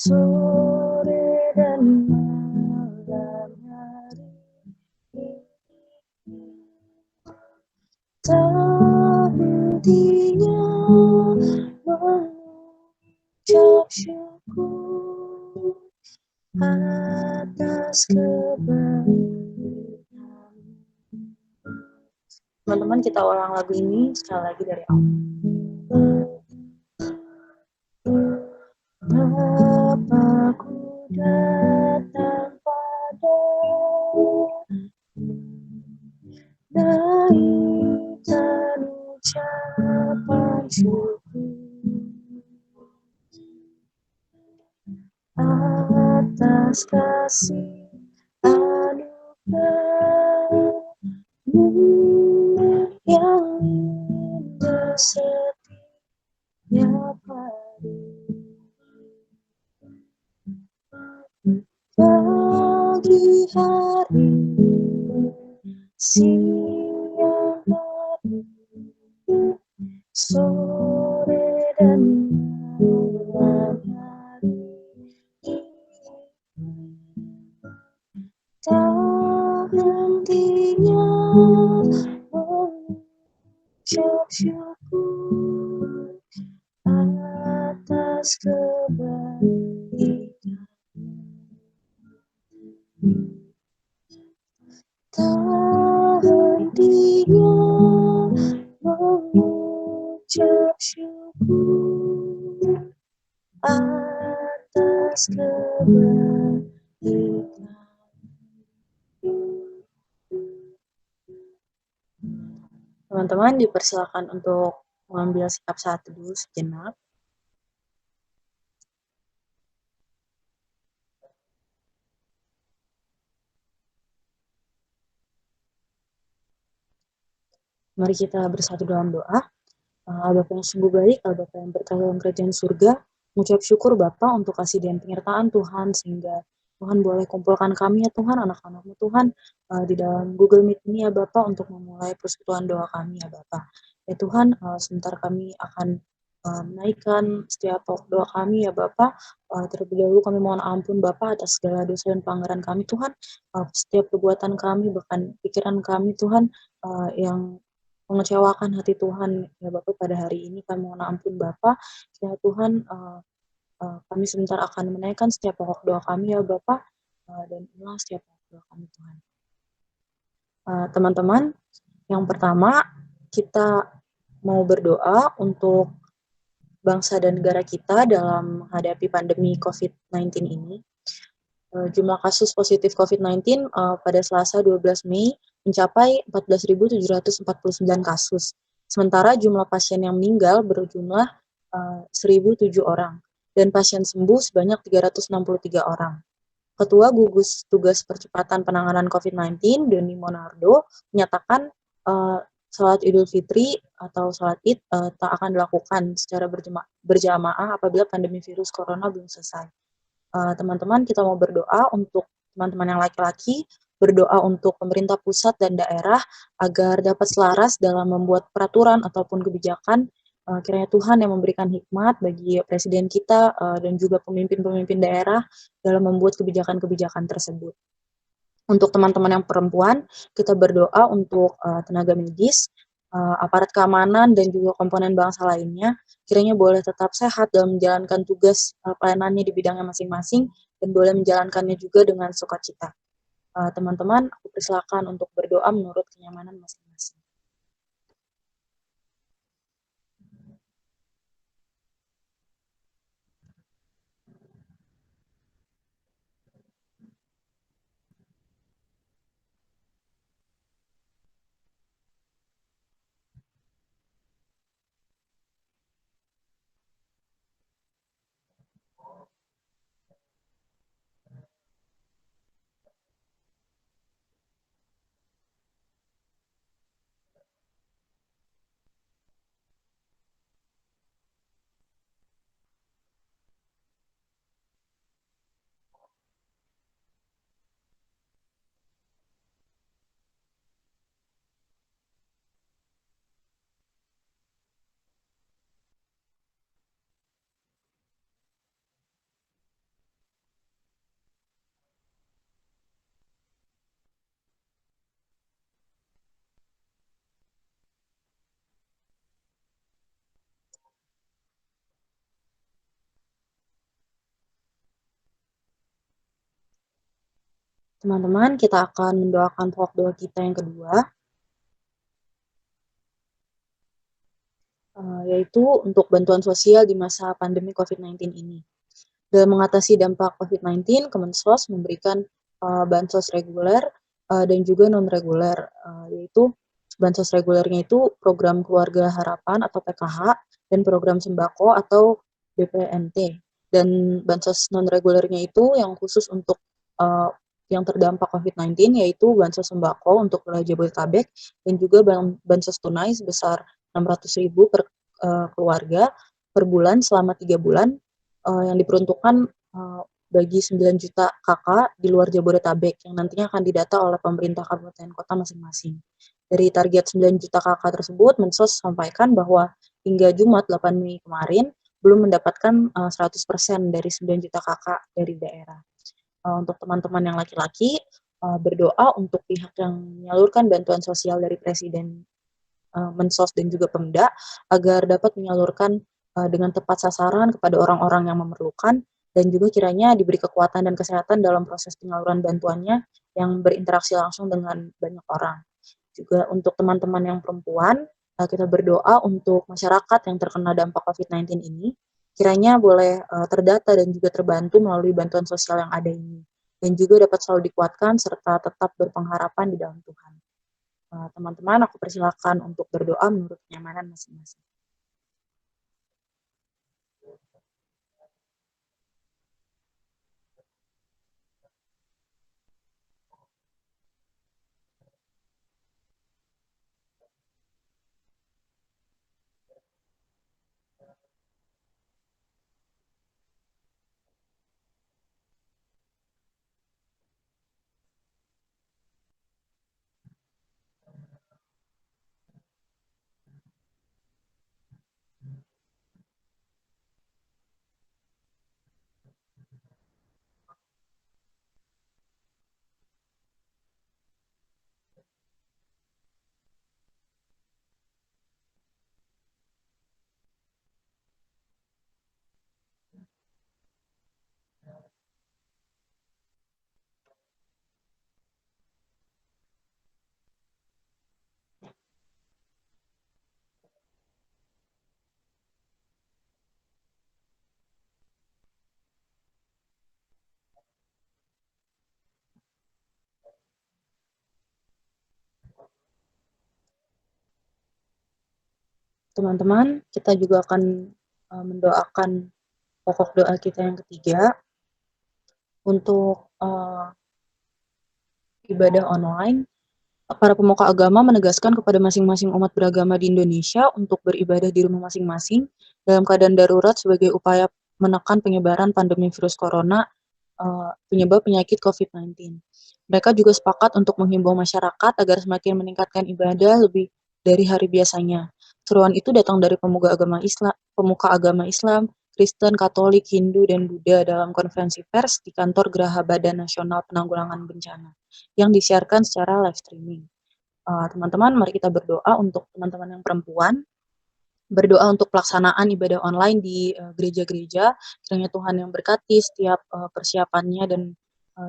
sore dan malam hari, tak hentinya mengucap syukur atas kebaikan. Teman-teman, kita ulang lagu ini sekali lagi dari awal. Bapakku datang padamu, naikkan ucapan syukur atas kasih anugerah-Mu yang indah setiap hari. Pagi hari, siang hari, sore dan malam hari, tak hentinya mengucap syukur atas kebaikan. Tak hentinya mengucap syukur atas kebaikan. Teman-teman dipersilakan untuk mengambil sikap saat teduh sejenak. Mari kita bersatu dalam doa. Bapa yang sungguh baik, Bapa yang berkah dalam kerajaan surga, mengucap syukur Bapa untuk kasih dan penyertaan Tuhan, sehingga Tuhan boleh kumpulkan kami ya Tuhan, anak-anak-Mu Tuhan, di dalam Google Meet ini ya Bapa, untuk memulai persekutuan doa kami ya Bapa. Ya Tuhan, sebentar kami akan menaikkan setiap doa kami ya Bapa. Terlebih dahulu kami mohon ampun Bapa atas segala dosa dan pelanggaran kami Tuhan, setiap perbuatan kami, bahkan pikiran kami Tuhan, yang mengecewakan hati Tuhan ya Bapak pada hari ini. Kami mohon ampun Bapak. Ya Tuhan, kami sebentar akan menaikkan setiap pokok doa kami ya Bapak, dan inilah setiap pokok doa kami Tuhan. Teman-teman, yang pertama kita mau berdoa untuk bangsa dan negara kita dalam menghadapi pandemi COVID-19 ini. Jumlah kasus positif COVID-19 pada Selasa 12 Mei mencapai 14.749 kasus. Sementara jumlah pasien yang meninggal berjumlah 1.007 orang dan pasien sembuh sebanyak 363 orang. Ketua Gugus Tugas Percepatan Penanganan COVID-19, Doni Monardo, menyatakan salat Idul Fitri atau salat Id tak akan dilakukan secara berjamaah apabila pandemi virus corona belum selesai. Teman-teman, kita mau berdoa untuk teman-teman yang laki-laki, berdoa untuk pemerintah pusat dan daerah agar dapat selaras dalam membuat peraturan ataupun kebijakan. Kiranya Tuhan yang memberikan hikmat bagi presiden kita dan juga pemimpin-pemimpin daerah dalam membuat kebijakan-kebijakan tersebut. Untuk teman-teman yang perempuan, kita berdoa untuk tenaga medis, aparat keamanan, dan juga komponen bangsa lainnya, kiranya boleh tetap sehat dalam menjalankan tugas pelayanannya di bidangnya masing-masing, dan boleh menjalankannya juga dengan sukacita. Teman-teman, aku persilakan untuk berdoa menurut kenyamanan masing-masing. Teman-teman, kita akan mendoakan pokok doa kita yang kedua, yaitu untuk bantuan sosial di masa pandemi COVID-19 ini. Dalam mengatasi dampak COVID-19, Kemensos memberikan bansos reguler dan juga non-reguler, yaitu bansos regulernya itu program Keluarga Harapan atau PKH dan program sembako atau BPNT. Dan bansos non-regulernya itu yang khusus untuk uh, yang terdampak COVID-19 yaitu bansos sembako untuk wilayah Jabodetabek dan juga bansos tunai sebesar 600.000 per keluarga per bulan selama 3 bulan yang diperuntukkan bagi 9 juta kakak di luar Jabodetabek yang nantinya akan didata oleh pemerintah kabupaten kota masing-masing. Dari target 9 juta kakak tersebut, Mensos sampaikan bahwa hingga Jumat 8 Mei kemarin belum mendapatkan 100% dari 9 juta kakak dari daerah. Untuk teman-teman yang laki-laki, berdoa untuk pihak yang menyalurkan bantuan sosial dari Presiden, Mensos dan juga Pemda agar dapat menyalurkan dengan tepat sasaran kepada orang-orang yang memerlukan dan juga kiranya diberi kekuatan dan kesehatan dalam proses penyaluran bantuannya yang berinteraksi langsung dengan banyak orang. Juga untuk teman-teman yang perempuan, kita berdoa untuk masyarakat yang terkena dampak COVID-19 ini, kiranya boleh terdata dan juga terbantu melalui bantuan sosial yang ada ini. Dan juga dapat selalu dikuatkan serta tetap berpengharapan di dalam Tuhan. Teman-teman, aku persilakan untuk berdoa menurut kenyamanan masing-masing. Teman-teman, kita juga akan mendoakan pokok doa kita yang ketiga untuk ibadah online. Para pemuka agama menegaskan kepada masing-masing umat beragama di Indonesia untuk beribadah di rumah masing-masing dalam keadaan darurat sebagai upaya menekan penyebaran pandemi virus corona penyebab penyakit COVID-19. Mereka juga sepakat untuk menghimbau masyarakat agar semakin meningkatkan ibadah lebih dari hari biasanya. Seruan itu datang dari pemuka agama Islam, Kristen, Katolik, Hindu, dan Buddha dalam konferensi pers di kantor Geraha Badan Nasional Penanggulangan Bencana yang disiarkan secara live streaming. Teman-teman, mari kita berdoa untuk teman-teman yang perempuan, berdoa untuk pelaksanaan ibadah online di gereja-gereja. Kiranya Tuhan yang berkati setiap persiapannya dan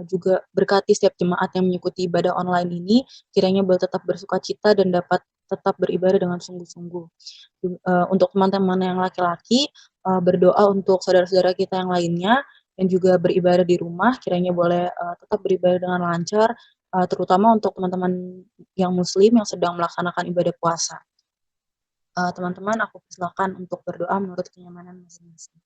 juga berkati setiap jemaat yang mengikuti ibadah online ini. Kiranya boleh tetap bersukacita dan dapat tetap beribadah dengan sungguh-sungguh. Untuk teman-teman yang laki-laki, berdoa untuk saudara-saudara kita yang lainnya yang juga beribadah di rumah. Kiranya boleh tetap beribadah dengan lancar, terutama untuk teman-teman yang Muslim yang sedang melaksanakan ibadah puasa. Teman-teman, aku persilakan untuk berdoa menurut kenyamanan masing-masing.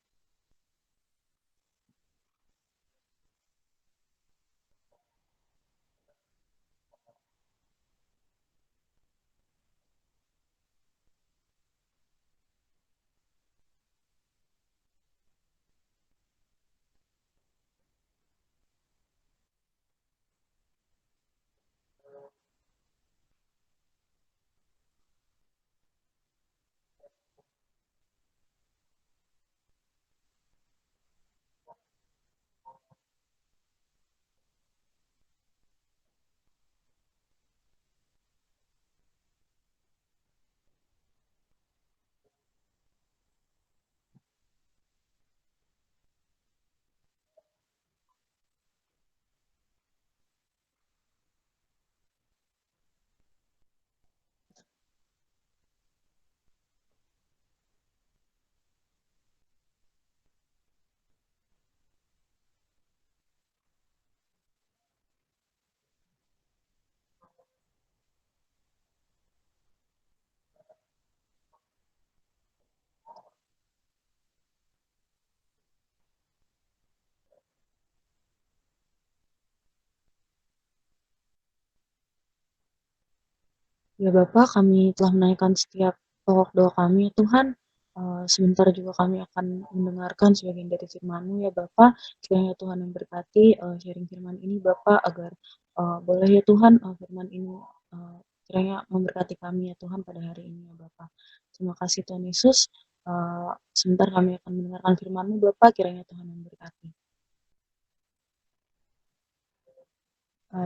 Ya Bapa, kami telah menaikkan setiap pokok doa kami, Tuhan. Sebentar juga kami akan mendengarkan sebagian dari firman-Mu ya Bapa. Kiranya Tuhan yang berkati sharing firman ini Bapa, agar boleh ya Tuhan firman ini kiranya memberkati kami ya Tuhan pada hari ini ya Bapa. Terima kasih Tuhan Yesus. Sebentar kami akan mendengarkan firman-Mu Bapa, kiranya Tuhan yang berkati.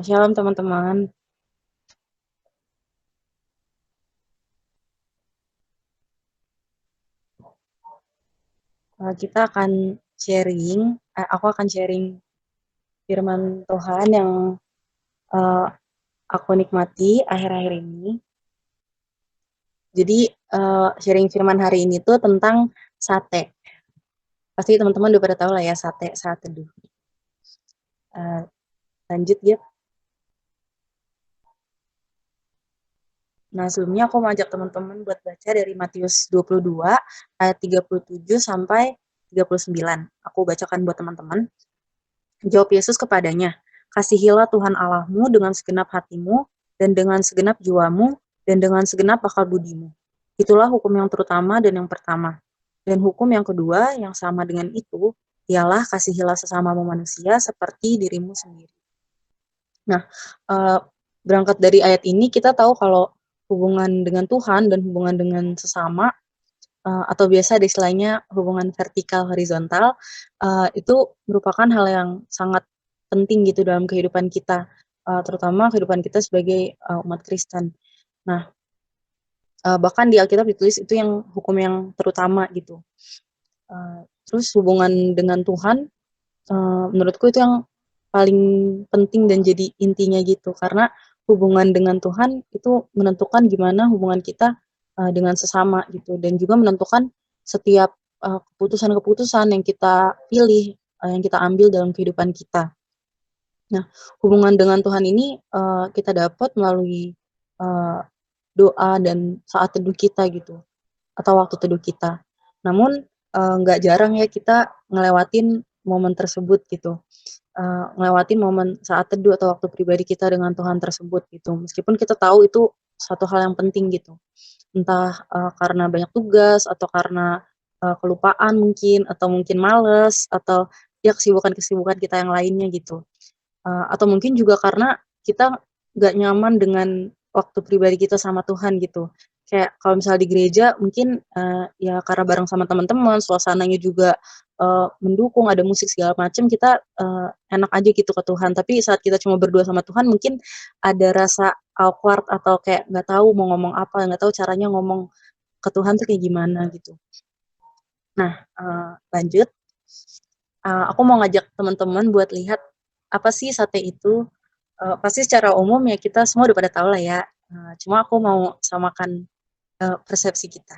Shalom teman-teman. Kita akan sharing, aku akan sharing firman Tuhan yang uh, aku nikmati akhir-akhir ini. Jadi sharing firman hari ini tuh tentang sate. Pasti teman-teman udah pada tahu lah ya sate saat teduh. Lanjut ya. Nah, sebelumnya aku mau ajak teman-teman buat baca dari Matius 22 ayat 37 sampai 39. Aku bacakan buat teman-teman. Jawab Yesus kepadanya, "Kasihilah Tuhan Allahmu dengan segenap hatimu, dan dengan segenap jiwamu, dan dengan segenap akal budimu. Itulah hukum yang terutama dan yang pertama. Dan hukum yang kedua, yang sama dengan itu, ialah kasihilah sesamamu manusia seperti dirimu sendiri." Nah, berangkat dari ayat ini, kita tahu kalau hubungan dengan Tuhan dan hubungan dengan sesama, atau biasa ada istilahnya hubungan vertikal horizontal, itu merupakan hal yang sangat penting gitu dalam kehidupan kita, terutama kehidupan kita sebagai umat Kristen. Nah, bahkan di Alkitab ditulis itu yang hukum yang terutama gitu. Terus hubungan dengan Tuhan, menurutku itu yang paling penting dan jadi intinya gitu, karena hubungan dengan Tuhan itu menentukan gimana hubungan kita dengan sesama gitu, dan juga menentukan setiap keputusan-keputusan yang kita pilih, yang kita ambil dalam kehidupan kita. Nah, hubungan dengan Tuhan ini kita dapat melalui doa dan saat teduh kita gitu, atau waktu teduh kita. Namun nggak jarang ya kita ngelewatin momen tersebut gitu, ngelewatin momen saat teduh atau waktu pribadi kita dengan Tuhan tersebut gitu. Meskipun kita tahu itu suatu hal yang penting gitu. Entah karena banyak tugas atau karena kelupaan mungkin, atau mungkin males, atau ya kesibukan-kesibukan kita yang lainnya gitu. Atau mungkin juga karena kita nggak nyaman dengan waktu pribadi kita sama Tuhan gitu. Kayak kalau misalnya di gereja mungkin ya karena bareng sama teman-teman, suasananya juga mendukung, ada musik segala macam, kita enak aja gitu ke Tuhan. Tapi saat kita cuma berdua sama Tuhan, mungkin ada rasa awkward atau kayak nggak tahu mau ngomong apa, nggak tahu caranya ngomong ke Tuhan tuh kayak gimana gitu. Nah, lanjut, aku mau ngajak teman-teman buat lihat apa sih sate itu. Pasti secara umum ya kita semua udah pada tahu lah ya, cuma aku mau samakan persepsi kita.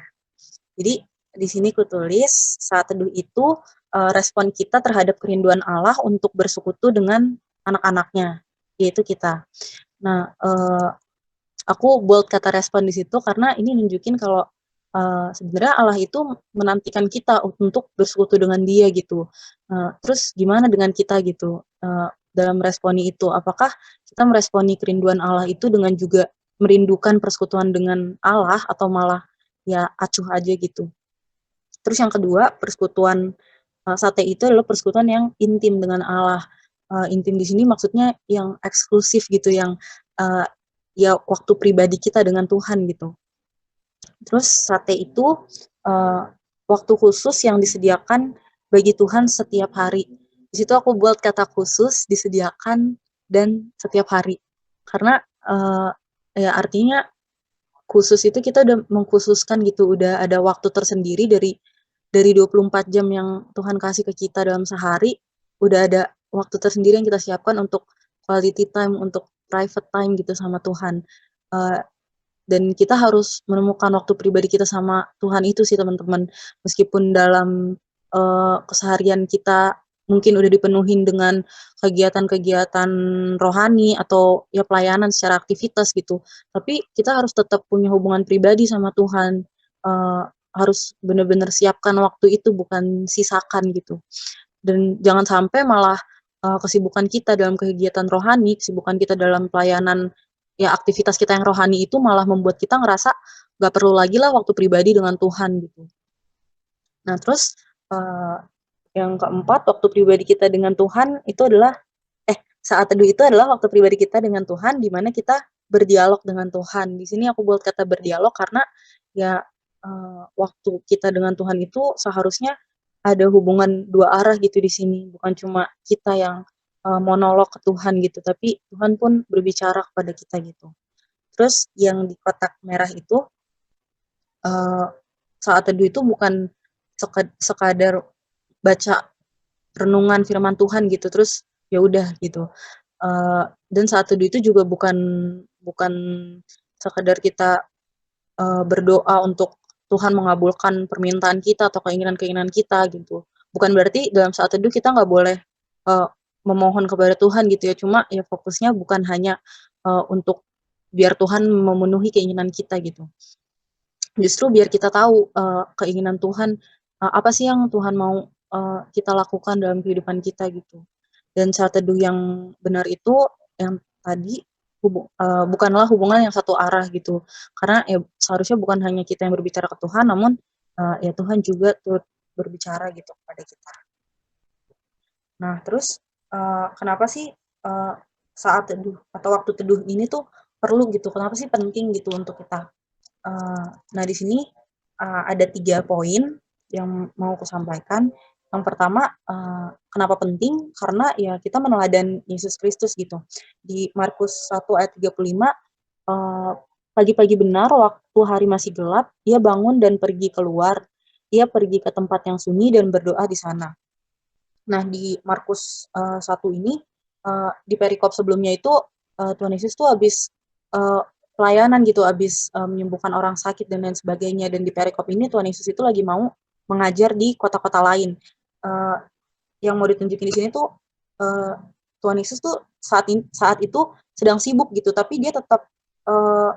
Jadi di sini kutulis, saat teduh itu respon kita terhadap kerinduan Allah untuk bersekutu dengan anak-anaknya, yaitu kita. Nah, aku bold kata respon di situ karena ini nunjukin kalau sebenarnya Allah itu menantikan kita untuk bersekutu dengan Dia gitu. Terus gimana dengan kita gitu dalam meresponi itu? Apakah kita meresponi kerinduan Allah itu dengan juga merindukan persekutuan dengan Allah, atau malah ya acuh aja gitu? Terus yang kedua, persekutuan sate itu adalah persekutuan yang intim dengan Allah. Intim di sini maksudnya yang eksklusif gitu, yang uh, ya waktu pribadi kita dengan Tuhan gitu. Terus sate itu uh, waktu khusus yang disediakan bagi Tuhan setiap hari. Di situ aku buat kata khusus, disediakan, dan setiap hari. Karena ya artinya khusus itu kita udah mengkhususkan gitu, udah ada waktu tersendiri dari 24 jam yang Tuhan kasih ke kita dalam sehari, udah ada waktu tersendiri yang kita siapkan untuk quality time, untuk private time gitu sama Tuhan. Uh, dan kita harus menemukan waktu pribadi kita sama Tuhan itu sih teman-teman. Meskipun dalam keseharian kita mungkin udah dipenuhin dengan kegiatan-kegiatan rohani atau ya pelayanan secara aktivitas gitu, tapi kita harus tetap punya hubungan pribadi sama Tuhan. Harus benar-benar siapkan waktu itu, bukan sisakan gitu. Dan jangan sampai malah kesibukan kita dalam kegiatan rohani, kesibukan kita dalam pelayanan ya aktivitas kita yang rohani itu malah membuat kita ngerasa nggak perlu lagi lah waktu pribadi dengan Tuhan gitu. Nah terus, yang keempat, waktu pribadi kita dengan Tuhan itu adalah saat teduh itu adalah waktu pribadi kita dengan Tuhan, di mana kita berdialog dengan Tuhan. Di sini aku buat kata berdialog karena ya, waktu kita dengan Tuhan itu seharusnya ada hubungan dua arah gitu di sini, bukan cuma kita yang, monolog ke Tuhan gitu, tapi Tuhan pun berbicara kepada kita gitu. Terus yang di kotak merah itu, eee, saat teduh itu bukan sekadar baca renungan firman Tuhan gitu, terus ya udah gitu. Dan saat teduh itu juga bukan bukan sekedar kita, berdoa untuk Tuhan mengabulkan permintaan kita atau keinginan-keinginan kita gitu. Bukan berarti dalam saat teduh kita nggak boleh, eee, memohon kepada Tuhan gitu ya, cuma ya fokusnya bukan hanya, untuk biar Tuhan memenuhi keinginan kita gitu. Justru biar kita tahu, keinginan Tuhan, apa sih yang Tuhan mau, kita lakukan dalam kehidupan kita gitu. Dan saat teduh yang benar itu yang tadi bukanlah hubungan yang satu arah gitu. Karena ya seharusnya bukan hanya kita yang berbicara ke Tuhan, namun, ya Tuhan juga turut berbicara gitu kepada kita. Nah terus, kenapa sih, saat teduh atau waktu teduh ini tuh perlu gitu, kenapa sih penting gitu untuk kita. Nah di sini, ada 3 poin yang mau aku sampaikan. Yang pertama, kenapa penting, karena ya kita meneladan Yesus Kristus gitu. Di Markus 1 ayat 35, eee, pagi-pagi benar waktu hari masih gelap, ia bangun dan pergi keluar. Ia pergi ke tempat yang sunyi dan berdoa di sana. Nah di Markus, 1 ini, di perikop sebelumnya itu, Tuhan Yesus tuh habis, eee, pelayanan gitu, habis, menyembuhkan orang sakit dan lain sebagainya, dan di perikop ini Tuhan Yesus itu lagi mau mengajar di kota-kota lain. Eee, yang mau ditunjukin di sini tuh, eee, Tuhan Yesus tuh saat itu sedang sibuk gitu, tapi dia tetap,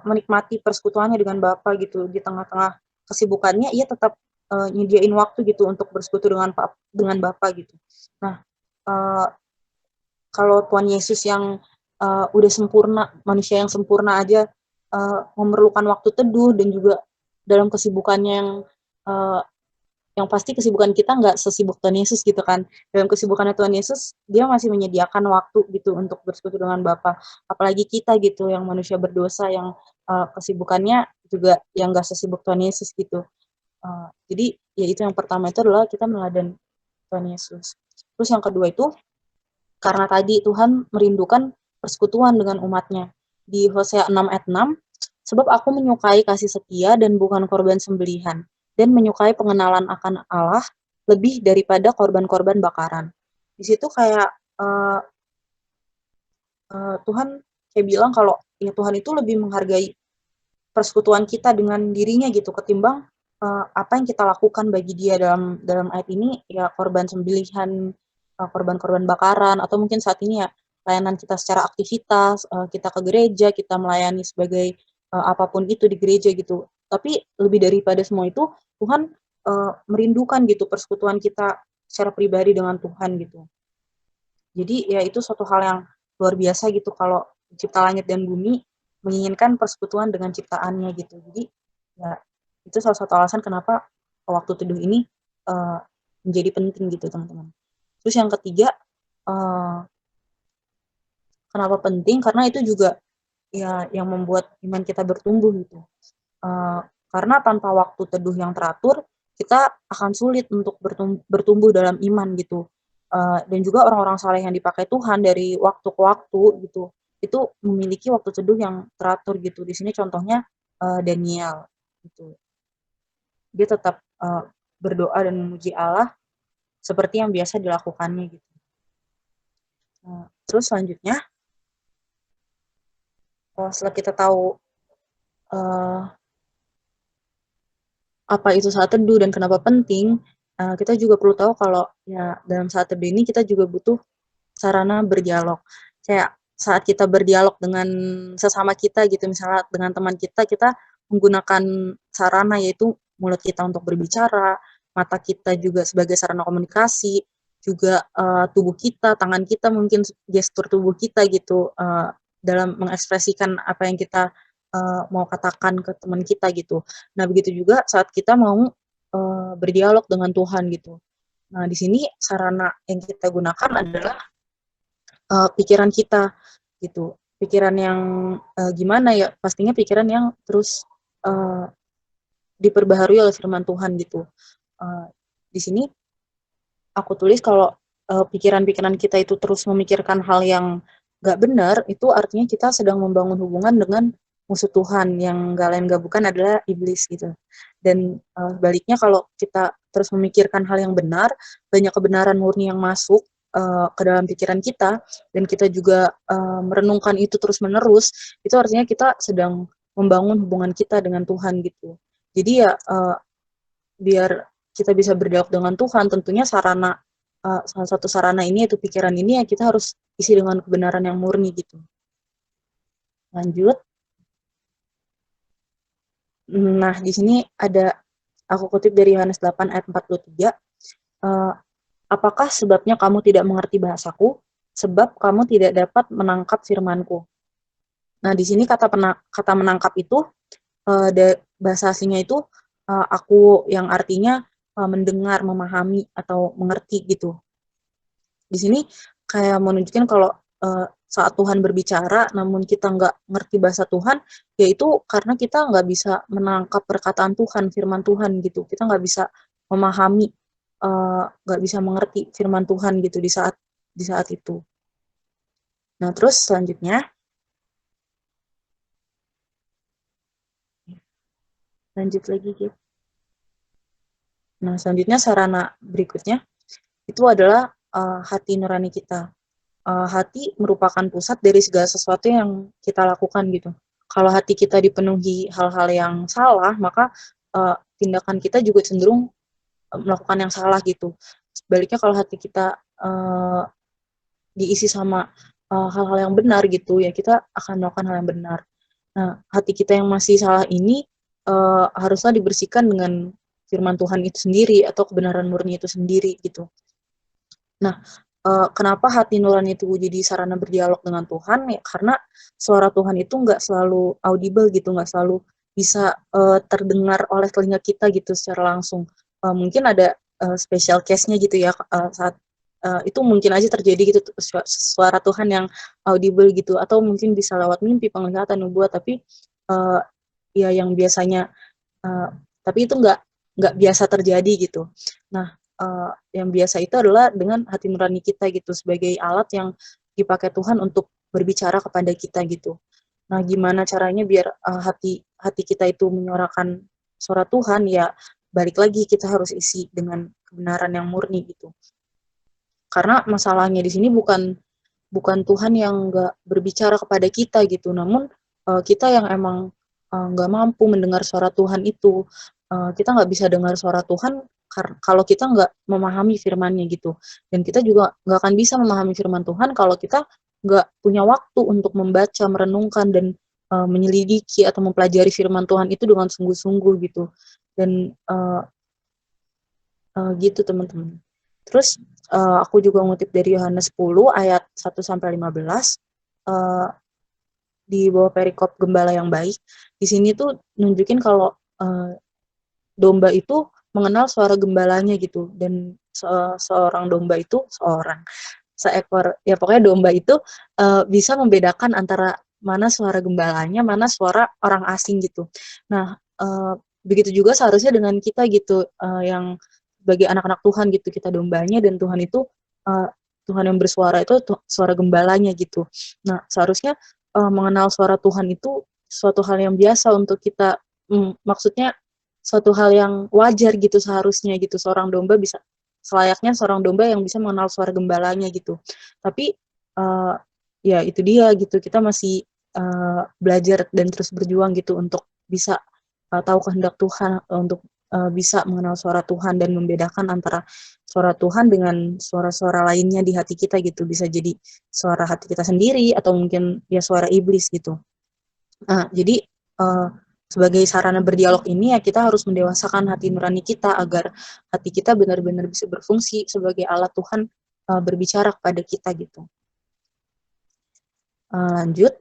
menikmati persekutuannya dengan Bapa gitu. Di tengah-tengah kesibukannya ia tetap, nyediain waktu gitu untuk bersekutu dengan Bapa gitu. Nah, eee, kalau Tuhan Yesus yang, udah sempurna, manusia yang sempurna aja, memerlukan waktu teduh dan juga dalam kesibukannya eee, yang pasti kesibukan kita nggak sesibuk Tuhan Yesus gitu kan. Dalam kesibukannya Tuhan Yesus, dia masih menyediakan waktu gitu untuk bersekutu dengan Bapa. Apalagi kita gitu yang manusia berdosa yang, kesibukannya juga yang nggak sesibuk Tuhan Yesus gitu. Jadi ya itu yang pertama itu adalah kita meneladani Tuhan Yesus. Terus yang kedua itu, karena tadi Tuhan merindukan persekutuan dengan umatnya. Di Hosea 6 ayat 6, sebab aku menyukai kasih setia dan bukan korban sembelihan, dan menyukai pengenalan akan Allah lebih daripada korban-korban bakaran. Di situ kayak uh, Tuhan kayak bilang kalau ya Tuhan itu lebih menghargai persekutuan kita dengan dirinya gitu ketimbang apa yang kita lakukan bagi dia dalam dalam ayat ini ya korban sembelihan, korban-korban bakaran atau mungkin saat ini ya layanan kita secara aktivitas, kita ke gereja, kita melayani sebagai apapun itu di gereja gitu. Tapi lebih daripada semua itu Tuhan merindukan gitu persekutuan kita secara pribadi dengan Tuhan gitu. Jadi ya itu suatu hal yang luar biasa gitu kalau Cipta Langit dan Bumi menginginkan persekutuan dengan ciptaannya gitu. Jadi ya itu salah satu alasan kenapa waktu teduh ini uh, menjadi penting gitu teman-teman. Terus yang ketiga, uh, kenapa penting? Karena itu juga ya yang membuat iman kita bertumbuh gitu. Uh, karena tanpa waktu teduh yang teratur, kita akan sulit untuk bertumbuh dalam iman gitu. Dan juga orang-orang saleh yang dipakai Tuhan dari waktu ke waktu gitu, itu memiliki waktu teduh yang teratur gitu. Di sini contohnya Daniel gitu. Dia tetap berdoa dan memuji Allah seperti yang biasa dilakukannya gitu. Terus selanjutnya, setelah kita tahu apa itu saat teduh dan kenapa penting, kita juga perlu tahu kalau ya dalam saat teduh ini kita juga butuh sarana berdialog. Kayak saat kita berdialog dengan sesama kita gitu, misalnya dengan teman kita, kita menggunakan sarana yaitu mulut kita untuk berbicara, mata kita juga sebagai sarana komunikasi, juga tubuh kita, tangan kita mungkin gestur tubuh kita gitu, dalam mengekspresikan apa yang kita mau katakan ke teman kita gitu. Nah, begitu juga saat kita mau berdialog dengan Tuhan gitu. Nah, di sini sarana yang kita gunakan adalah pikiran kita gitu. Pikiran yang gimana ya? Pastinya pikiran yang terus uh, diperbaharui oleh firman Tuhan gitu. Uh, di sini aku tulis kalau pikiran-pikiran kita itu terus memikirkan hal yang gak benar, itu artinya kita sedang membangun hubungan dengan musuh Tuhan yang gak lain gak bukan adalah iblis gitu. Dan baliknya kalau kita terus memikirkan hal yang benar, banyak kebenaran murni yang masuk ke dalam pikiran kita, dan kita juga merenungkan itu terus-menerus, itu artinya kita sedang membangun hubungan kita dengan Tuhan gitu. Jadi ya biar kita bisa berdialog dengan Tuhan, tentunya salah satu sarana ini yaitu pikiran ini ya kita harus isi dengan kebenaran yang murni gitu. Lanjut. Nah, di sini ada aku kutip dari Yohanes 8 ayat 43. Apakah sebabnya kamu tidak mengerti bahasaku? Sebab kamu tidak dapat menangkap firmanku. Nah, di sini kata menangkap itu bahasa aslinya itu aku, yang artinya mendengar, memahami atau mengerti gitu. Di sini kayak menunjukkan kalau saat Tuhan berbicara, namun kita nggak ngerti bahasa Tuhan, yaitu karena kita nggak bisa menangkap perkataan Tuhan, firman Tuhan gitu. Kita nggak bisa memahami, nggak bisa mengerti firman Tuhan gitu di saat itu. Nah, terus selanjutnya, lanjut lagi gitu. Nah, selanjutnya sarana berikutnya itu adalah hati nurani kita. Hati merupakan pusat dari segala sesuatu yang kita lakukan gitu. Kalau hati kita dipenuhi hal-hal yang salah, maka tindakan kita juga cenderung melakukan yang salah gitu. Sebaliknya kalau hati kita diisi sama hal-hal yang benar gitu, ya kita akan melakukan hal yang benar. Nah, hati kita yang masih salah ini haruslah dibersihkan dengan firman Tuhan itu sendiri atau kebenaran murni itu sendiri gitu. Nah, kenapa hati nurani itu jadi sarana berdialog dengan Tuhan? Ya karena suara Tuhan itu nggak selalu audible gitu, nggak selalu bisa terdengar oleh telinga kita gitu secara langsung. Mungkin ada special case-nya gitu ya, saat itu mungkin aja terjadi gitu, suara Tuhan yang audible gitu, atau mungkin bisa lewat mimpi, penglihatan, nubuat, tapi uh, ya yang biasanya, uh, tapi itu nggak biasa terjadi gitu. Nah, yang biasa itu adalah dengan hati nurani kita gitu, sebagai alat yang dipakai Tuhan untuk berbicara kepada kita gitu. Nah, gimana caranya biar hati hati kita itu menyuarakan suara Tuhan? Ya balik lagi kita harus isi dengan kebenaran yang murni gitu. Karena masalahnya di sini bukan bukan Tuhan yang nggak berbicara kepada kita gitu, namun kita yang emang nggak mampu mendengar suara Tuhan itu. Kita nggak bisa dengar suara Tuhan kalau kita nggak memahami firman-Nya gitu. Dan kita juga nggak akan bisa memahami firman Tuhan kalau kita nggak punya waktu untuk membaca, merenungkan, dan menyelidiki atau mempelajari firman Tuhan itu dengan sungguh-sungguh gitu. Dan gitu teman-teman. Terus aku juga ngutip dari Yohanes 10 ayat 1 sampai 15 di bawah perikop gembala yang baik. Di sini tuh nunjukin kalau domba itu mengenal suara gembalanya gitu, dan seorang domba itu seekor ya pokoknya domba itu bisa membedakan antara mana suara gembalanya, mana suara orang asing gitu. Nah, begitu juga seharusnya dengan kita gitu, yang sebagai anak-anak Tuhan gitu, kita dombanya, dan Tuhan itu uh, Tuhan yang bersuara itu suara gembalanya gitu. Nah, seharusnya mengenal suara Tuhan itu suatu hal yang biasa untuk kita, maksudnya suatu hal yang wajar gitu seharusnya gitu, seorang domba bisa selayaknya seorang domba yang bisa mengenal suara gembalanya gitu. Tapi uh, ya itu dia gitu, kita masih belajar dan terus berjuang gitu untuk bisa tahu kehendak Tuhan, untuk bisa mengenal suara Tuhan dan membedakan antara suara Tuhan dengan suara-suara lainnya di hati kita gitu. Bisa jadi suara hati kita sendiri atau mungkin ya suara iblis gitu. Nah, jadi uh, sebagai sarana berdialog ini ya kita harus mendewasakan hati nurani kita agar hati kita benar-benar bisa berfungsi sebagai alat Tuhan berbicara kepada kita gitu. Lanjut.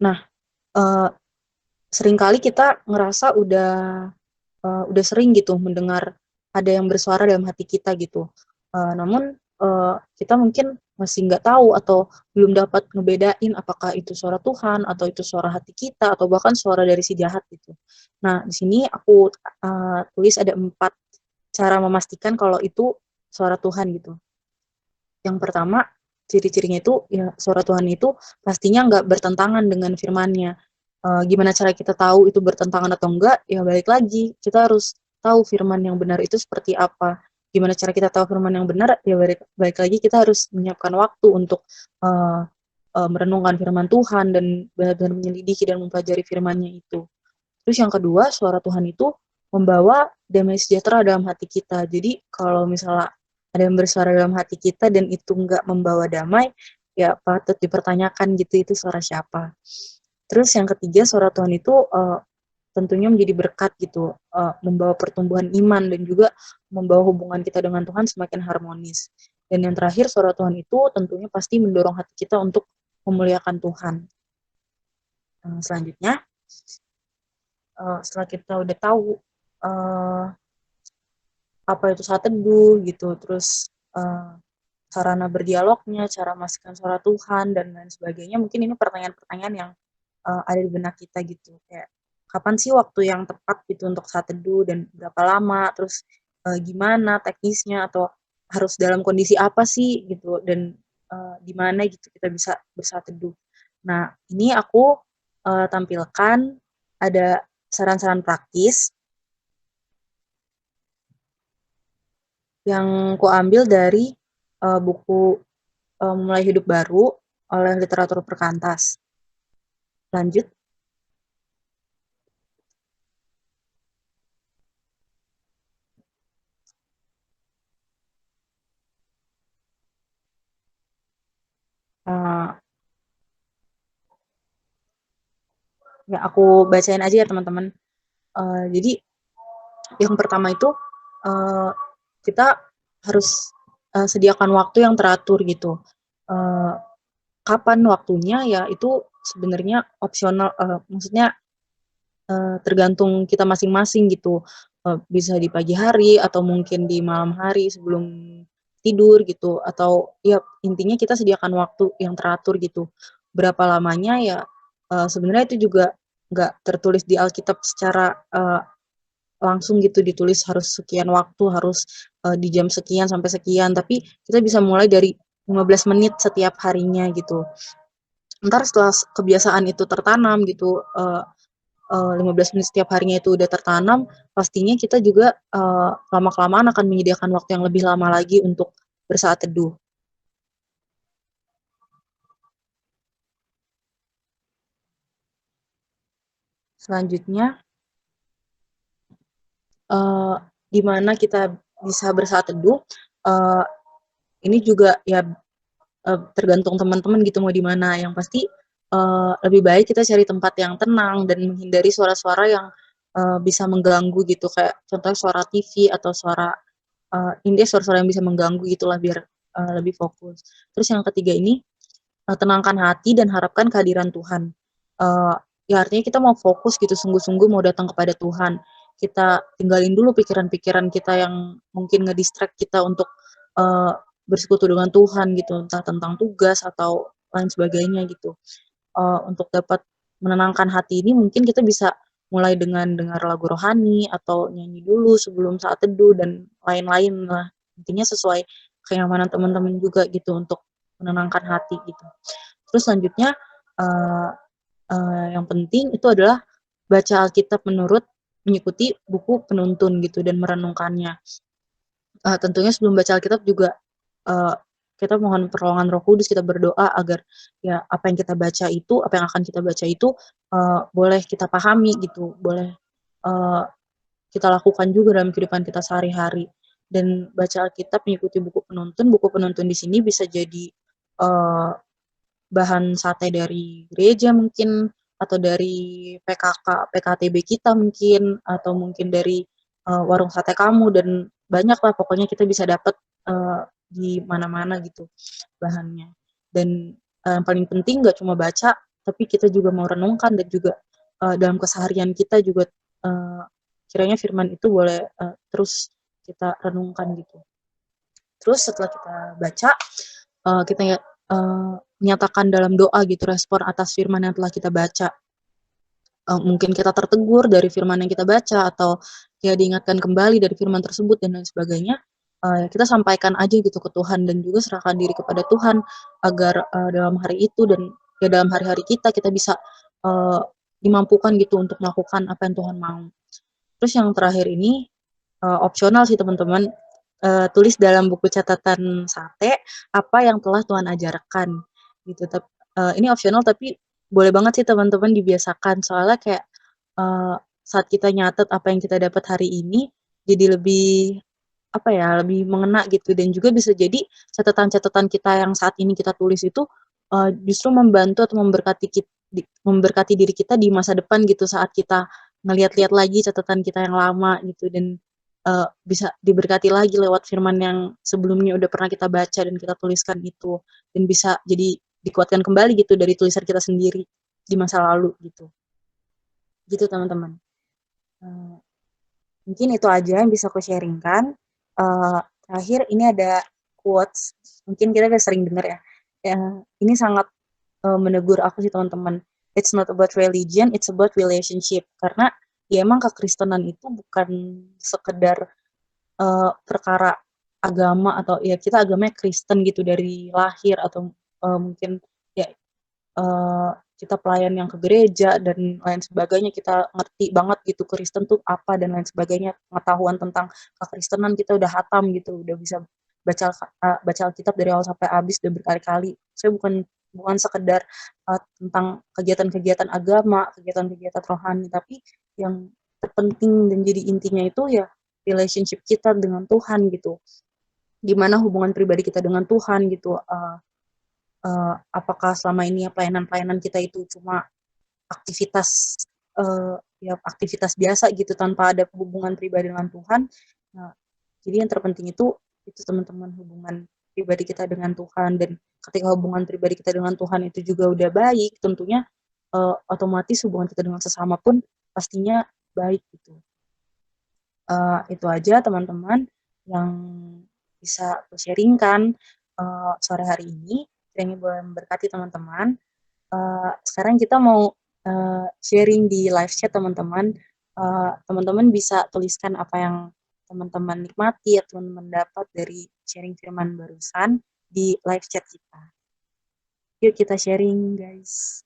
Nah, eee, seringkali kita ngerasa udah sering gitu mendengar ada yang bersuara dalam hati kita gitu. Namun, kita mungkin masih nggak tahu atau belum dapat ngebedain apakah itu suara Tuhan atau itu suara hati kita atau bahkan suara dari si jahat gitu. Nah, di sini aku, tulis ada 4 cara memastikan kalau itu suara Tuhan gitu. Yang pertama, ciri-cirinya itu ya suara Tuhan itu pastinya nggak bertentangan dengan firman-Nya. Gimana cara kita tahu itu bertentangan atau enggak, ya balik lagi, kita harus tahu firman yang benar itu seperti apa. Gimana cara kita tahu firman yang benar, ya balik balik lagi kita harus menyiapkan waktu untuk, eee eee, merenungkan firman Tuhan dan benar-benar menyelidiki dan mempelajari firman-Nya itu. Terus yang kedua, suara Tuhan itu membawa damai sejahtera dalam hati kita. Jadi kalau misalnya ada yang bersuara dalam hati kita dan itu nggak membawa damai, ya patut dipertanyakan gitu, itu suara siapa. Terus yang ketiga, suara Tuhan itu, tentunya menjadi berkat gitu, membawa pertumbuhan iman dan juga membawa hubungan kita dengan Tuhan semakin harmonis. Dan yang terakhir, suara Tuhan itu tentunya pasti mendorong hati kita untuk memuliakan Tuhan. Selanjutnya, setelah kita udah tahu, eee, apa itu saat teduh gitu, terus, sarana berdialognya, cara memastikan suara Tuhan dan lain sebagainya, mungkin ini pertanyaan-pertanyaan yang, ada di benak kita gitu, kayak kapan sih waktu yang tepat gitu untuk saat teduh dan berapa lama, terus, gimana teknisnya atau harus dalam kondisi apa sih gitu dan, di mana gitu kita bisa bersaat teduh. Nah, ini aku, tampilkan ada saran-saran praktis yang kuambil dari, buku, Mulai Hidup Baru oleh Literatur Perkantas. Lanjut, eee, ya aku bacain aja ya teman-teman. Jadi yang pertama itu, eee, kita harus, sediakan waktu yang teratur gitu. Eee, Kapan waktunya ya itu sebenarnya opsional, maksudnya tergantung kita masing-masing gitu, bisa di pagi hari atau mungkin di malam hari sebelum tidur gitu, atau ya intinya kita sediakan waktu yang teratur gitu. Berapa lamanya ya, sebenarnya itu juga nggak tertulis di Alkitab secara, langsung gitu ditulis harus sekian waktu, harus, di jam sekian sampai sekian, tapi kita bisa mulai dari 15 menit setiap harinya gitu. Entar setelah kebiasaan itu tertanam gitu, 15 menit setiap harinya itu udah tertanam, pastinya kita juga, lama-kelamaan akan menyediakan waktu yang lebih lama lagi untuk bersaat teduh. Selanjutnya, eee, di mana kita bisa bersaat teduh, eee, ini juga ya, tergantung teman-teman gitu mau di mana, yang pasti, lebih baik kita cari tempat yang tenang dan menghindari suara-suara yang, bisa mengganggu gitu, kayak contohnya suara TV atau suara, intinya suara-suara yang bisa mengganggu gitulah biar, lebih fokus. Terus yang ketiga ini, tenangkan hati dan harapkan kehadiran Tuhan. Eee, Ya artinya kita mau fokus gitu, sungguh-sungguh mau datang kepada Tuhan. Kita tinggalin dulu pikiran-pikiran kita yang mungkin ngedistract kita untuk, eee, bersekutu dengan Tuhan gitu, entah tentang tugas atau lain sebagainya gitu. Untuk dapat menenangkan hati ini mungkin kita bisa mulai dengan dengar lagu rohani atau nyanyi dulu sebelum saat teduh dan lain-lain lah. Intinya sesuai kenyamanan teman-teman juga gitu untuk menenangkan hati gitu. Terus selanjutnya, eee yang penting itu adalah baca Alkitab menurut mengikuti buku penuntun gitu dan merenungkannya. Tentunya sebelum baca Alkitab juga, eee, kita mohon pertolongan Roh Kudus, kita berdoa agar ya apa yang kita baca itu, apa yang akan kita baca itu, boleh kita pahami gitu, boleh, eee, kita lakukan juga dalam kehidupan kita sehari-hari. Dan baca Alkitab mengikuti buku penuntun di sini bisa jadi, eee bahan sate dari gereja mungkin, atau dari PKTB kita mungkin, atau mungkin dari, warung sate kamu dan banyaklah pokoknya kita bisa dapat, di mana-mana gitu bahannya. Dan, yang paling penting nggak cuma baca, tapi kita juga mau renungkan dan juga dalam keseharian kita juga kiranya firman itu boleh terus kita renungkan gitu. Terus setelah kita baca, kita menyatakan dalam doa gitu respon atas firman yang telah kita baca. Mungkin kita tertegur dari firman yang kita baca atau ya diingatkan kembali dari firman tersebut dan lain sebagainya, kita sampaikan aja gitu ke Tuhan dan juga serahkan diri kepada Tuhan agar dalam hari itu dan ya dalam hari-hari kita bisa dimampukan gitu untuk melakukan apa yang Tuhan mau. Terus yang terakhir ini opsional sih teman-teman, tulis dalam buku catatan sate apa yang telah Tuhan ajarkan gitu. Ini opsional tapi boleh banget sih teman-teman dibiasakan soalnya kayak saat kita nyatet apa yang kita dapat hari ini jadi lebih apa ya, lebih mengena gitu dan juga bisa jadi catatan-catatan kita yang saat ini kita tulis itu justru membantu atau memberkati diri kita di masa depan gitu saat kita ngelihat-lihat lagi catatan kita yang lama gitu dan bisa diberkati lagi lewat firman yang sebelumnya udah pernah kita baca dan kita tuliskan itu dan bisa jadi dikuatkan kembali gitu dari tulisan kita sendiri di masa lalu gitu. Gitu teman-teman. Mungkin itu aja yang bisa aku sharingkan. Terakhir ini ada quotes, mungkin kita udah sering dengar ya. Ini sangat menegur aku sih teman-teman. It's not about religion, it's about relationship. Karena ya emang kekristenan itu bukan sekedar perkara agama atau ya kita agamanya Kristen gitu dari lahir atau mungkin ya kita pelayan yang ke gereja dan lain sebagainya, kita ngerti banget gitu Kristen tuh apa dan lain sebagainya, pengetahuan tentang kekristenan kita udah hatam gitu, udah bisa baca Alkitab dari awal sampai habis udah berkali-kali. Saya bukan bukan sekedar tentang kegiatan-kegiatan agama, kegiatan-kegiatan rohani, tapi yang terpenting dan jadi intinya itu ya relationship kita dengan Tuhan gitu. Gimana hubungan pribadi kita dengan Tuhan gitu. Apakah selama ini ya pelayanan-pelayanan kita itu cuma aktivitas ya aktivitas biasa gitu tanpa ada hubungan pribadi dengan Tuhan. Nah, jadi yang terpenting itu teman-teman hubungan pribadi kita dengan Tuhan dan ketika hubungan pribadi kita dengan Tuhan itu juga udah baik, tentunya otomatis hubungan kita dengan sesama pun pastinya baik gitu. Itu aja teman-teman yang bisa aku sharingkan sore hari ini. Kiranya boleh memberkati teman-teman. Sekarang kita mau sharing di live chat teman-teman. Teman-teman bisa tuliskan apa yang teman-teman nikmati atau teman-teman dapat dari sharing firman barusan di live chat kita. Yuk kita sharing guys.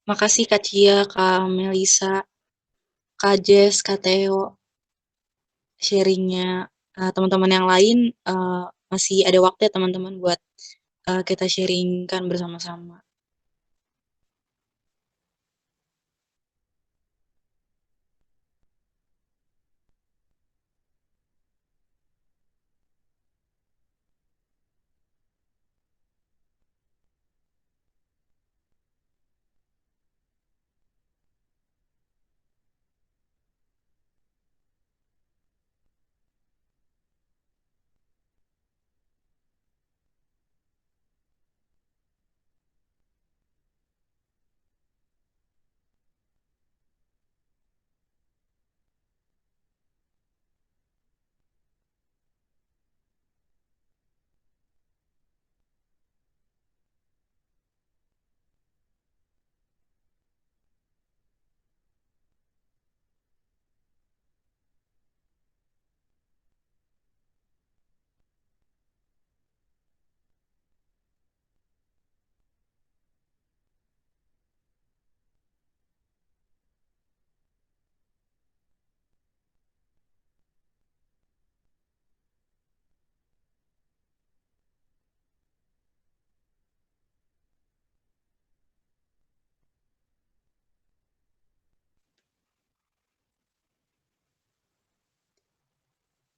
Makasih Kak Cia, Kak Melisa, Kak Jess, Kak Theo, sharingnya. Teman-teman yang lain, masih ada waktu ya teman-teman buat kita sharingkan bersama-sama.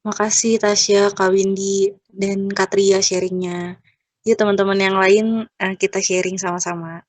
Makasih Tasya, Kak Windy, dan Kak Tria sharingnya. Yuk teman-teman yang lain, kita sharing sama-sama.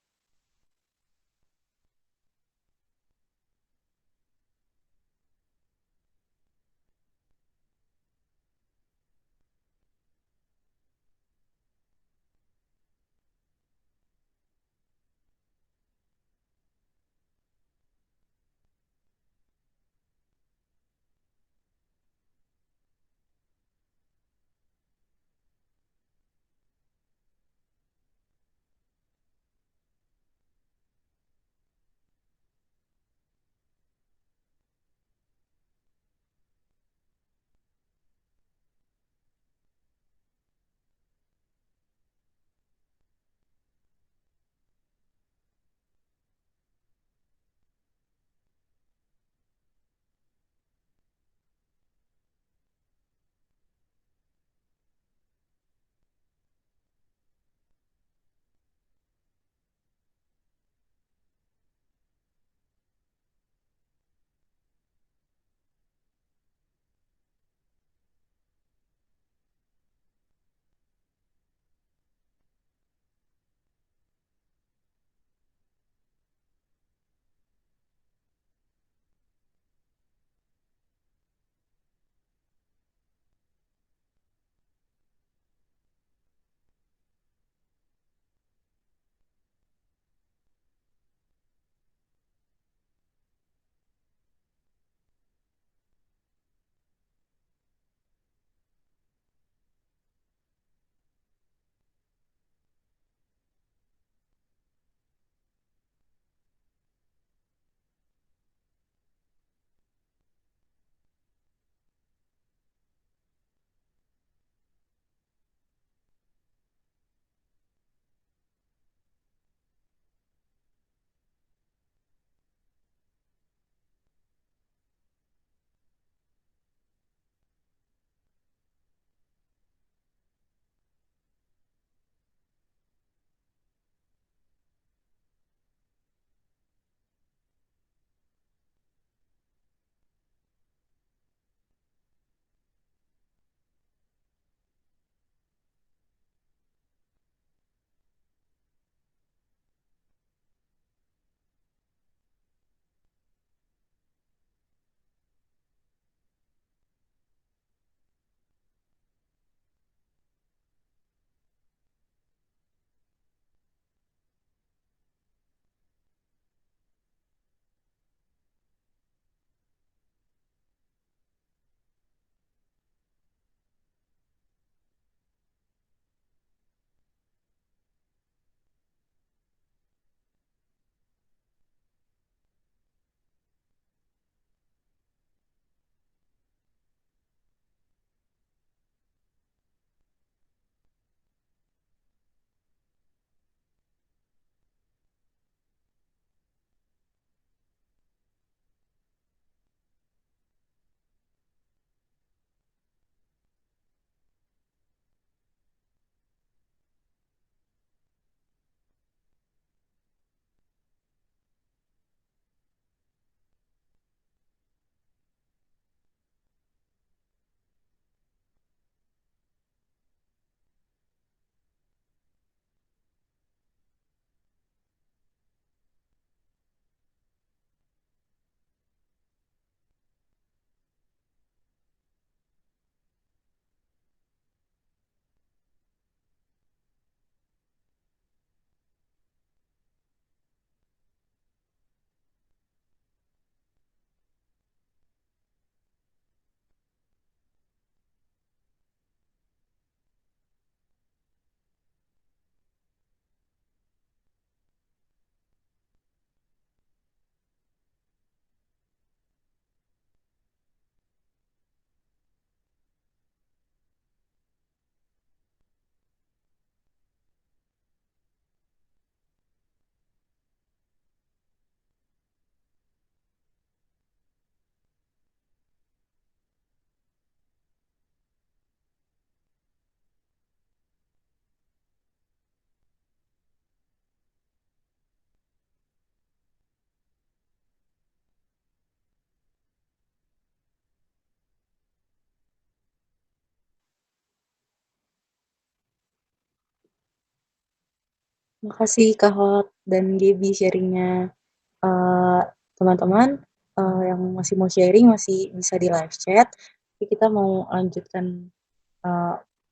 Makasih Kak Hot dan Gaby sharingnya. nya teman-teman, yang masih mau sharing masih bisa di live chat. Tapi kita mau lanjutkan,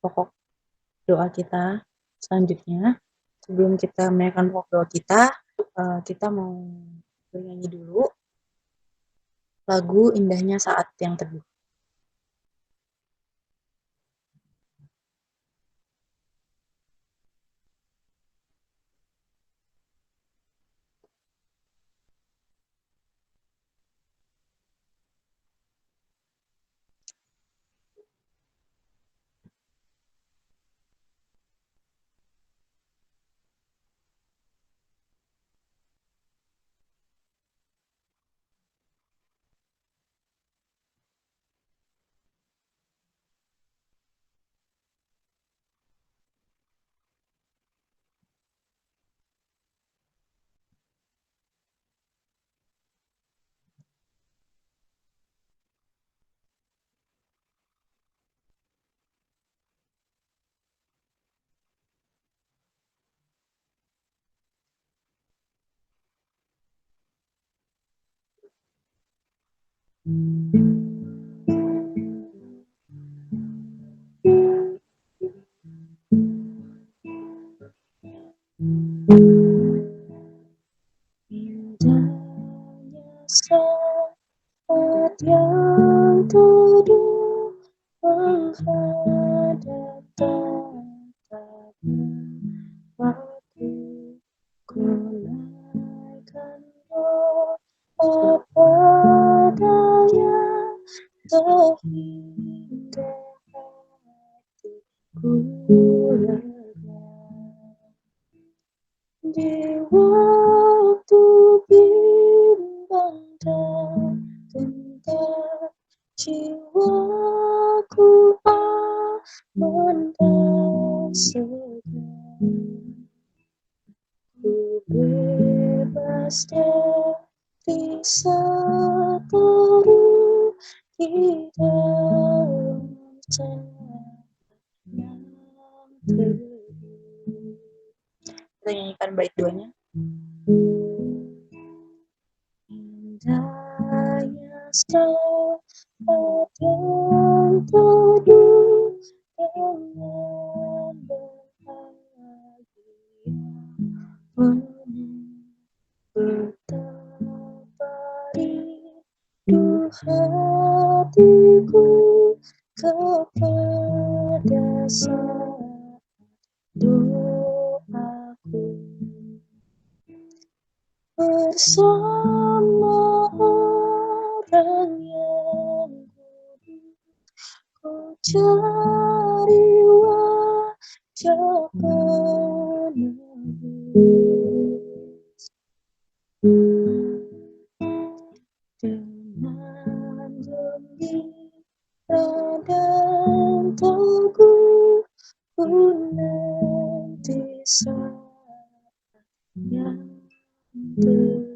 pokok doa kita selanjutnya. Sebelum kita menaikkan pokok doa kita mau bernyanyi dulu lagu Indahnya Saat Yang Teduh. Indahnya saat yang teduh menghadap tatapnya waktu ku naikkan doa padanya sehingga hatiku lega. Di waktu bimbang dan gentar, jiwaku aman dan segar. Ku bebas dari seteru di dalam cahaya yang teduh. Kita nyanyikan bait duanya. Indahnya saat yang teduh dengan bahagia penuh betapa rindu hatiku kepada saat doaku bersama orang yang ku cari wajah penebus dengan gembira dan teguh ku nanti saat yang teduh.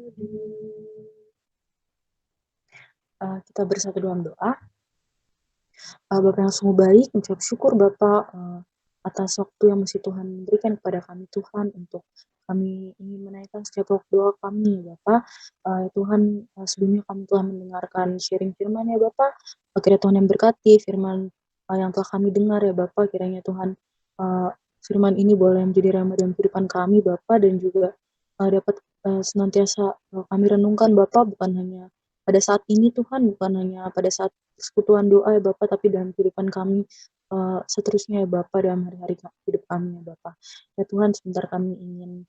Kita bersatu dalam doa. Bapak yang sungguh baik, mengucap syukur Bapak atas waktu yang masih Tuhan berikan kepada kami Tuhan untuk kami ingin menaikkan setiap pokok doa kami Bapak. Ya Tuhan, sebelumnya kami telah mendengarkan sharing firman ya Bapak. Kiranya Tuhan yang berkati firman yang telah kami dengar ya Bapak. Kiranya Tuhan firman ini boleh menjadi rema dalam kehidupan kami Bapak, dan juga dapat senantiasa kami renungkan Bapak, bukan hanya pada saat ini Tuhan, bukan hanya pada saat persekutuan doa ya Bapak, tapi dalam kehidupan kami seterusnya ya Bapak, dalam hari-hari hidup kami ya Bapak. Ya Tuhan, sebentar kami ingin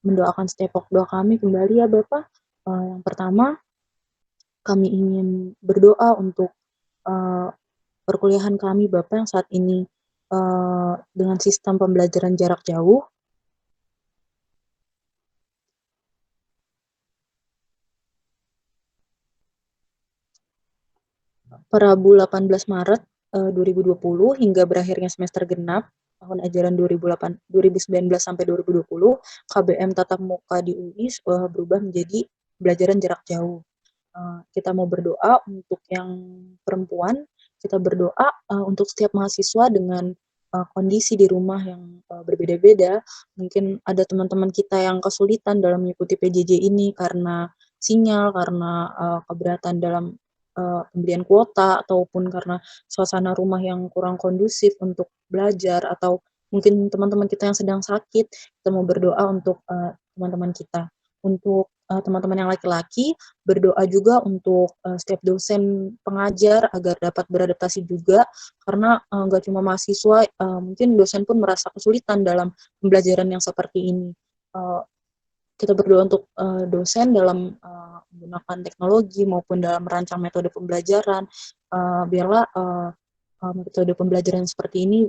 mendoakan setiap pokok doa kami kembali ya Bapak. Yang pertama, kami ingin berdoa untuk perkuliahan kami Bapak yang saat ini dengan sistem pembelajaran jarak jauh. Rabu 18 Maret 2020 hingga berakhirnya semester genap tahun ajaran 2019 sampai 2020, KBM tatap muka di UI berubah menjadi pembelajaran jarak jauh. Kita mau berdoa untuk yang perempuan, kita berdoa untuk setiap mahasiswa dengan kondisi di rumah yang, berbeda-beda. Mungkin ada teman-teman kita yang kesulitan dalam mengikuti PJJ ini karena sinyal, karena, keberatan dalam, pembelian kuota, ataupun karena suasana rumah yang kurang kondusif untuk belajar, atau mungkin teman-teman kita yang sedang sakit. Kita mau berdoa untuk, teman-teman kita. Untuk, teman-teman yang laki-laki, berdoa juga untuk, setiap dosen pengajar agar dapat beradaptasi juga, karena, nggak cuma mahasiswa, mungkin dosen pun merasa kesulitan dalam pembelajaran yang seperti ini. Eee, kita berdoa untuk, dosen dalam, menggunakan teknologi maupun dalam merancang metode pembelajaran, biarlah, metode pembelajaran seperti ini,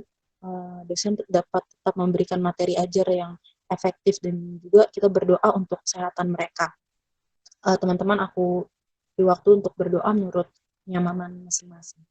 dosen dapat tetap memberikan materi ajar yang efektif, dan juga kita berdoa untuk kesehatan mereka. Teman-teman, aku beri waktu untuk berdoa menurut kenyamanan masing-masing.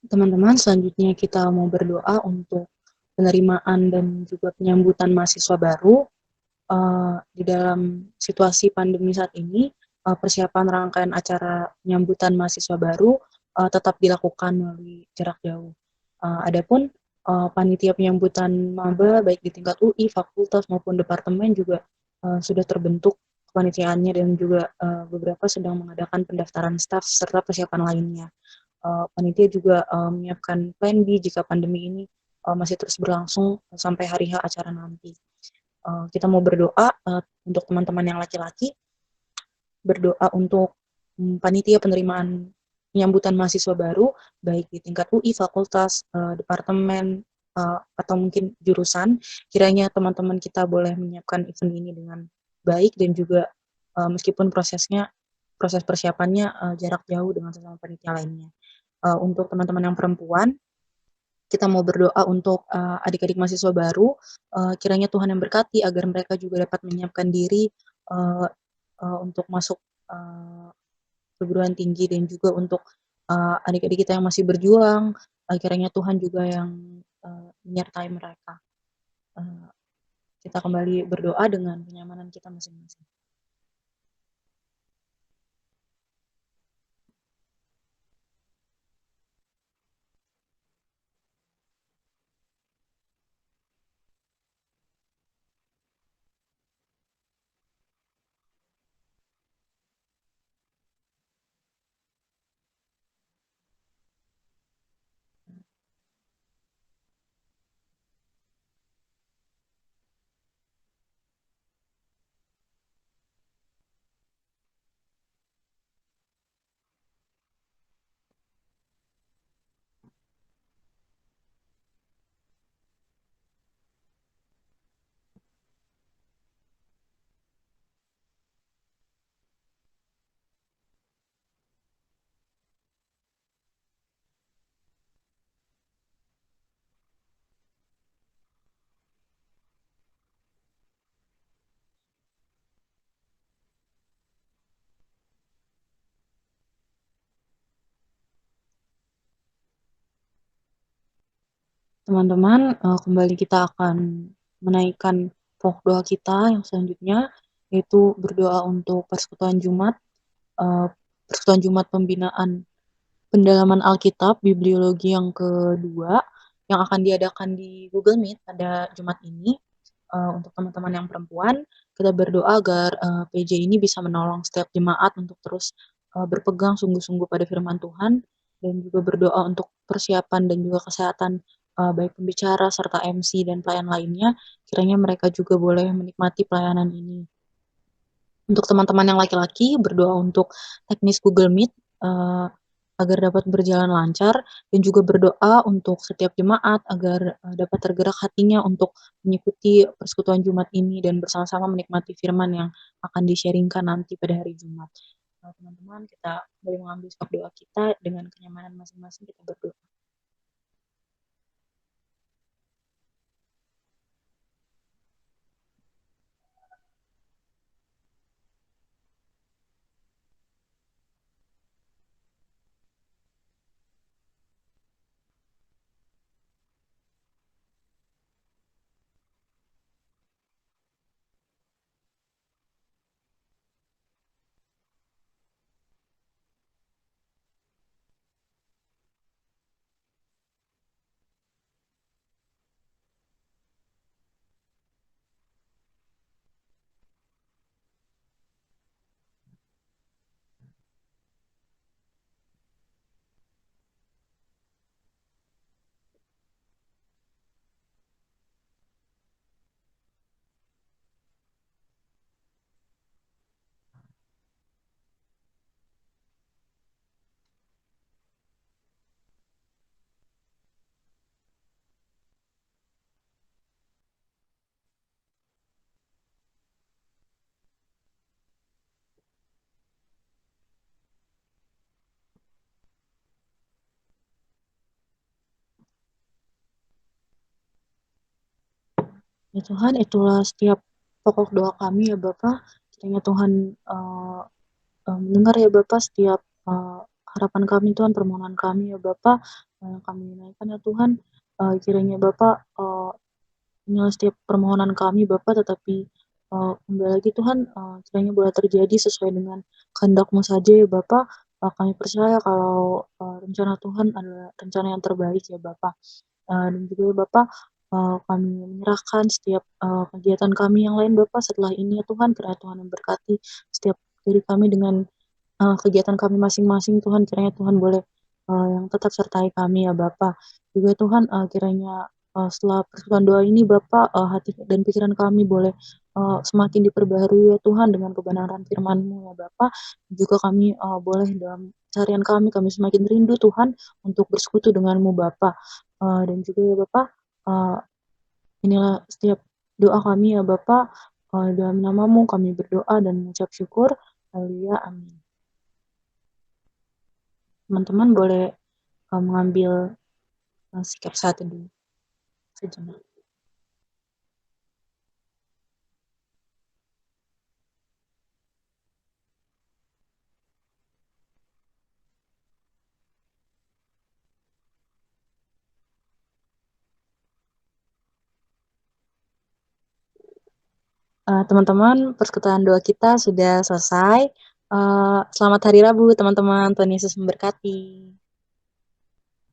Teman-teman, selanjutnya kita mau berdoa untuk penerimaan dan juga penyambutan mahasiswa baru. Di dalam situasi pandemi saat ini, persiapan rangkaian acara penyambutan mahasiswa baru, tetap dilakukan melalui jarak jauh. Adapun, panitia penyambutan maba baik di tingkat UI, fakultas maupun departemen juga, sudah terbentuk kepanitiaannya, dan juga, beberapa sedang mengadakan pendaftaran staf serta persiapan lainnya. Panitia juga, menyiapkan plan B jika pandemi ini, masih terus berlangsung sampai hari H acara nanti. Kita mau berdoa, untuk teman-teman yang laki-laki, berdoa untuk, panitia penerimaan penyambutan mahasiswa baru, baik di tingkat UI, fakultas, departemen, atau mungkin jurusan. Kiranya teman-teman kita boleh menyiapkan event ini dengan baik dan juga, meskipun proses persiapannya, jarak jauh dengan sesama panitia lainnya. Untuk teman-teman yang perempuan, kita mau berdoa untuk, adik-adik mahasiswa baru, kiranya Tuhan yang berkati agar mereka juga dapat menyiapkan diri, eee untuk masuk, perguruan tinggi dan juga untuk, adik-adik kita yang masih berjuang, kiranya Tuhan juga yang, menyertai mereka. Eee, kita kembali berdoa dengan kenyamanan kita masing-masing. Teman-teman, kembali kita akan menaikkan pokok doa kita yang selanjutnya, yaitu berdoa untuk eee, Persekutuan Jumat Pembinaan Pendalaman Alkitab Bibliologi yang kedua, yang akan diadakan di Google Meet pada Jumat ini. Untuk teman-teman yang perempuan, kita berdoa agar, PJ ini bisa menolong setiap jemaat untuk terus, berpegang sungguh-sungguh pada firman Tuhan, dan juga berdoa untuk persiapan dan juga kesehatan, baik pembicara serta MC dan pelayan lainnya, kiranya mereka juga boleh menikmati pelayanan ini. Untuk teman-teman yang laki-laki, berdoa untuk teknis Google Meet, eee, agar dapat berjalan lancar dan juga berdoa untuk setiap jemaat agar, dapat tergerak hatinya untuk mengikuti persekutuan Jumat ini dan bersama-sama menikmati firman yang akan di-sharing-kan nanti pada hari Jumat. Teman-teman, kita boleh mengambil stok doa kita dengan kenyamanan masing-masing, kita berdoa. Ya Tuhan, itulah setiap pokok doa kami ya Bapa, kiranya Tuhan, mendengar ya Bapa setiap, harapan kami Tuhan, permohonan kami ya Bapa, kami naikkan ya Tuhan, kiranya Bapa, inilah setiap permohonan kami Bapa, tetapi, kembali lagi Tuhan, kiranya boleh terjadi sesuai dengan kehendak-Mu saja ya Bapa, kami percaya kalau, rencana Tuhan adalah rencana yang terbaik ya Bapa. Dan juga ya Bapak, kami menyerahkan setiap, kegiatan kami yang lain Bapak setelah ini ya Tuhan, kiranya Tuhan memberkati setiap diri kami dengan, kegiatan kami masing-masing Tuhan, kiranya Tuhan boleh, yang tetap sertai kami ya Bapak. Juga Tuhan, kiranya, setelah persekutuan doa ini Bapak, hati dan pikiran kami boleh, semakin diperbaharui ya Tuhan dengan kebenaran firman-Mu ya Bapak. Juga kami, boleh dalam keseharian kami semakin rindu Tuhan untuk bersekutu dengan-Mu Bapa. Dan juga ya Bapak, eee, inilah setiap doa kami ya Bapak, dalam namamu kami berdoa dan mengucap syukur. Haleluya, amin. Teman-teman boleh mengambil sikap saat teduh sejenak. Teman-teman, persekutuan doa kita sudah selesai. Selamat Hari Rabu, teman-teman. Tuhan Yesus memberkati.